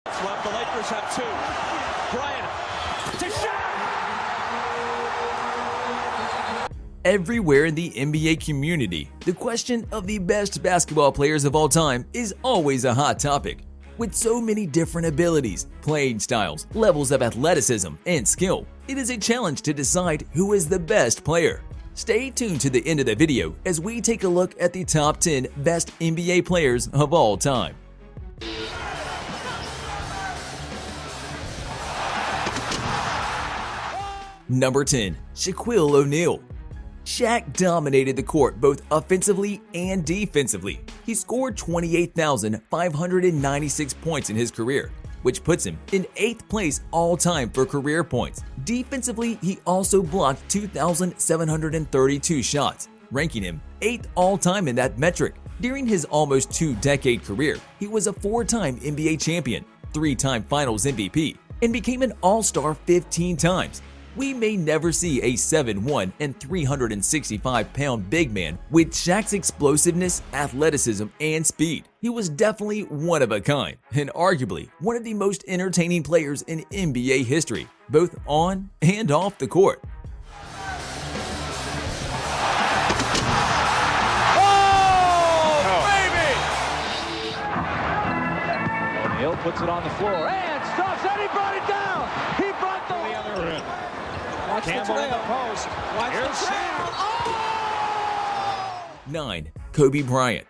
Left, the Lakers have two. Bryant to shot. Everywhere in the NBA community, the question of the best basketball players of all time is always a hot topic. With so many different abilities, playing styles, levels of athleticism, and skill, it is a challenge to decide who is the best player. Stay tuned to the end of the video as we take a look at the top 10 best NBA players of all time. Number 10. Shaquille O'Neal. Shaq dominated the court both offensively and defensively. He scored 28,596 points in his career, which puts him in 8th place all-time for career points. Defensively, he also blocked 2,732 shots, ranking him 8th all-time in that metric. During his almost 2-decade career, he was a 4-time NBA champion, 3-time Finals MVP, and became an All-Star 15 times. We may never see a 7'1" and 365-pound big man with Shaq's explosiveness, athleticism, and speed. He was definitely one of a kind, and arguably one of the most entertaining players in NBA history, both on and off the court. O'Neal puts it on the floor and stops and he brought it down. He brought the other end. Watch Chamberlain in the post. Watch the trail. Oh! 9. Kobe Bryant.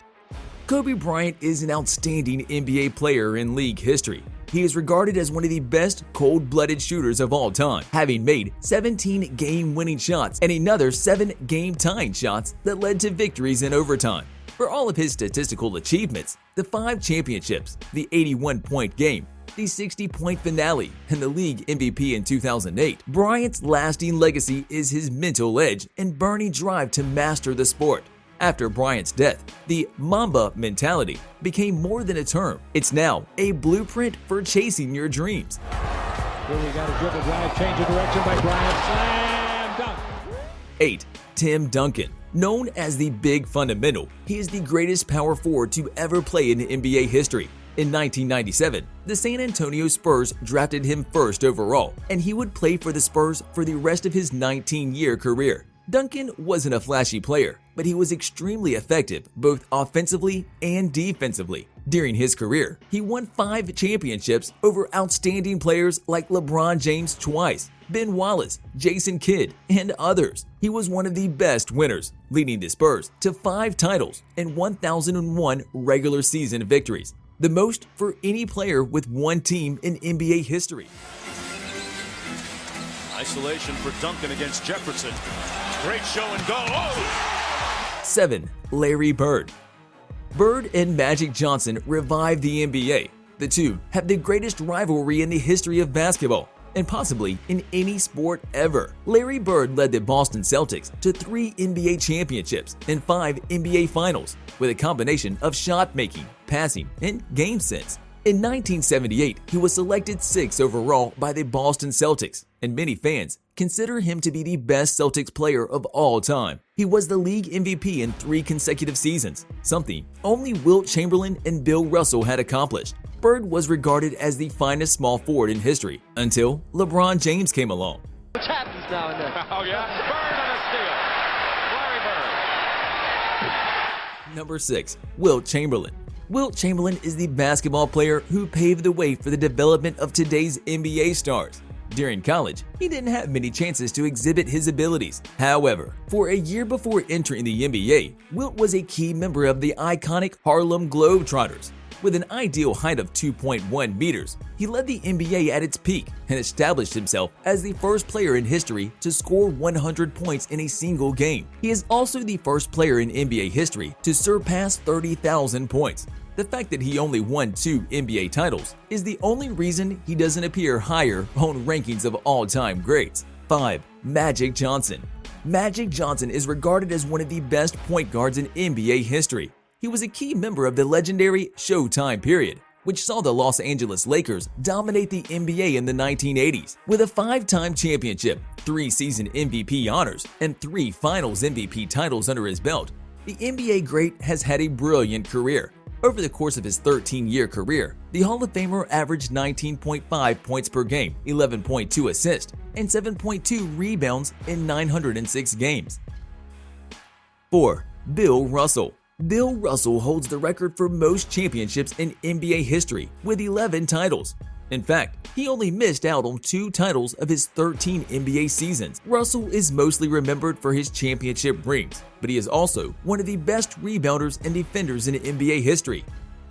Kobe Bryant is an outstanding NBA player in league history. He is regarded as one of the best cold-blooded shooters of all time, having made 17 game-winning shots and another 7 game-tying shots that led to victories in overtime. For all of his statistical achievements, the 5 championships, the 81-point game, the 60-point finale, and the league MVP in 2008, Bryant's lasting legacy is his mental edge and burning drive to master the sport. After Bryant's death, the Mamba mentality became more than a term. It's now a blueprint for chasing your dreams. Here we got a dribble drive, change of direction by Bryant, slam dunk. 8. Tim Duncan. Known as the Big Fundamental, he is the greatest power forward to ever play in NBA history. In 1997, the San Antonio Spurs drafted him first overall, and he would play for the Spurs for the rest of his 19-year career. Duncan wasn't a flashy player, but he was extremely effective both offensively and defensively. During his career, he won 5 championships over outstanding players like LeBron James twice, Ben Wallace, Jason Kidd, and others. He was one of the best winners, leading the Spurs to 5 titles and 1,001 regular season victories, the most for any player with one team in NBA history. Isolation for Duncan against Jefferson. Great show and go. Oh! 7. Larry Bird. Bird and Magic Johnson revived the NBA. The two have the greatest rivalry in the history of basketball, and possibly in any sport ever. Larry Bird led the Boston Celtics to 3 NBA championships and 5 NBA finals, with a combination of shot making, passing, and game sense. In 1978, he was selected 6th overall by the Boston Celtics, and many fans consider him to be the best Celtics player of all time. He was the league MVP in 3 consecutive seasons, something only Wilt Chamberlain and Bill Russell had accomplished. Bird was regarded as the finest small forward in history until LeBron James came along. Which happens now and then. Oh yeah, Bird on a steal. Larry Bird. Number 6. Wilt Chamberlain. Wilt Chamberlain is the basketball player who paved the way for the development of today's NBA stars. During college, he didn't have many chances to exhibit his abilities. However, for a year before entering the NBA, Wilt was a key member of the iconic Harlem Globetrotters. With an ideal height of 2.1 meters, he led the NBA at its peak and established himself as the first player in history to score 100 points in a single game. He is also the first player in NBA history to surpass 30,000 points. The fact that he only won 2 NBA titles is the only reason he doesn't appear higher on rankings of all-time greats. 5. Magic Johnson. Magic Johnson is regarded as one of the best point guards in NBA history. He was a key member of the legendary Showtime period, which saw the Los Angeles Lakers dominate the NBA in the 1980s. With a 5-time championship, 3 season MVP honors, and 3 Finals MVP titles under his belt, the NBA great has had a brilliant career. Over the course of his 13-year career, the Hall of Famer averaged 19.5 points per game, 11.2 assists, and 7.2 rebounds in 906 games. 4. Bill Russell. Bill Russell holds the record for most championships in NBA history with 11 titles. In fact, he only missed out on 2 titles of his 13 NBA seasons. Russell is mostly remembered for his championship rings, but he is also one of the best rebounders and defenders in NBA history.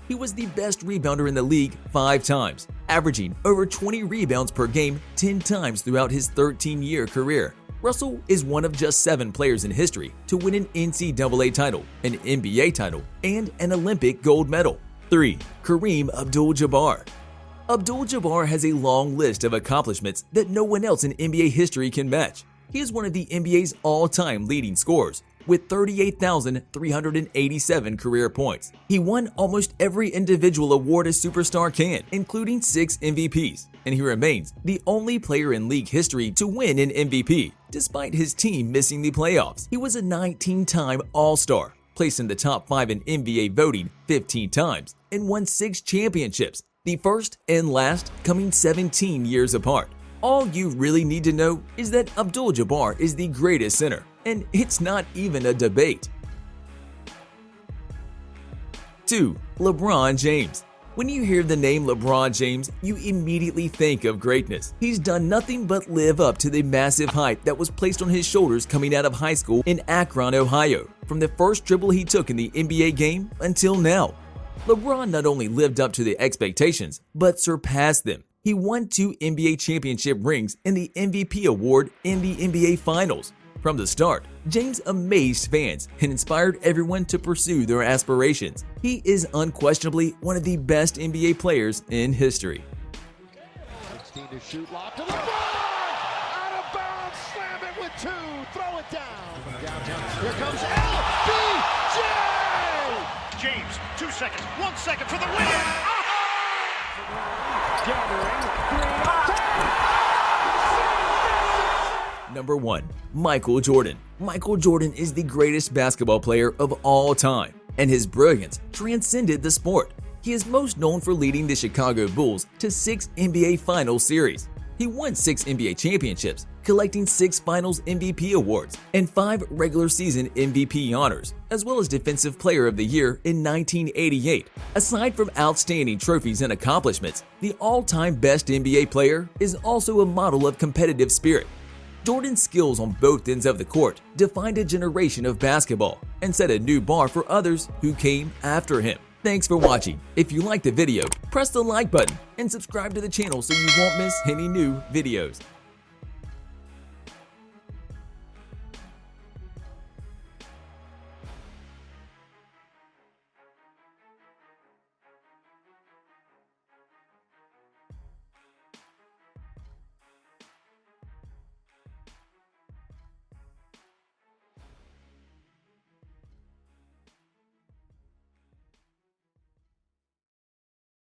He was the best rebounder in the league 5 times, averaging over 20 rebounds per game 10 times throughout his 13-year career. Russell is one of just 7 players in history to win an NCAA title, an NBA title, and an Olympic gold medal. 3. Kareem Abdul-Jabbar. Abdul-Jabbar has a long list of accomplishments that no one else in NBA history can match. He is one of the NBA's all-time leading scorers, with 38,387 career points. He won almost every individual award a superstar can, including 6 MVPs, and he remains the only player in league history to win an MVP, despite his team missing the playoffs. He was a 19-time All-Star, placed in the top 5 in NBA voting 15 times, and won 6 championships, the first and last coming 17 years apart. All you really need to know is that Abdul-Jabbar is the greatest center, and it's not even a debate. 2. LeBron James. When you hear the name LeBron James, you immediately think of greatness. He's done nothing but live up to the massive hype that was placed on his shoulders coming out of high school in Akron, Ohio, from the first dribble he took in the NBA game until now. LeBron not only lived up to the expectations, but surpassed them. He won 2 NBA championship rings and the MVP award in the NBA Finals. From the start, James amazed fans and inspired everyone to pursue their aspirations. He is unquestionably one of the best NBA players in history. 16 to shoot, locked to LeBron! Out of bounds, slam it with 2, throw it down. Downtown, here comes LBJ! James, 2 seconds, 1 second for the win. Gathering, 3 Number 1. Michael Jordan. Michael Jordan is the greatest basketball player of all time, and his brilliance transcended the sport. He is most known for leading the Chicago Bulls to 6 NBA Finals series. He won 6 NBA championships, collecting 6 Finals MVP awards and 5 regular season MVP honors, as well as Defensive Player of the Year in 1988. Aside from outstanding trophies and accomplishments, the all-time best NBA player is also a model of competitive spirit. Jordan's skills on both ends of the court defined a generation of basketball and set a new bar for others who came after him. Thanks for watching. If you liked the video, press the like button and subscribe to the channel so you won't miss any new videos.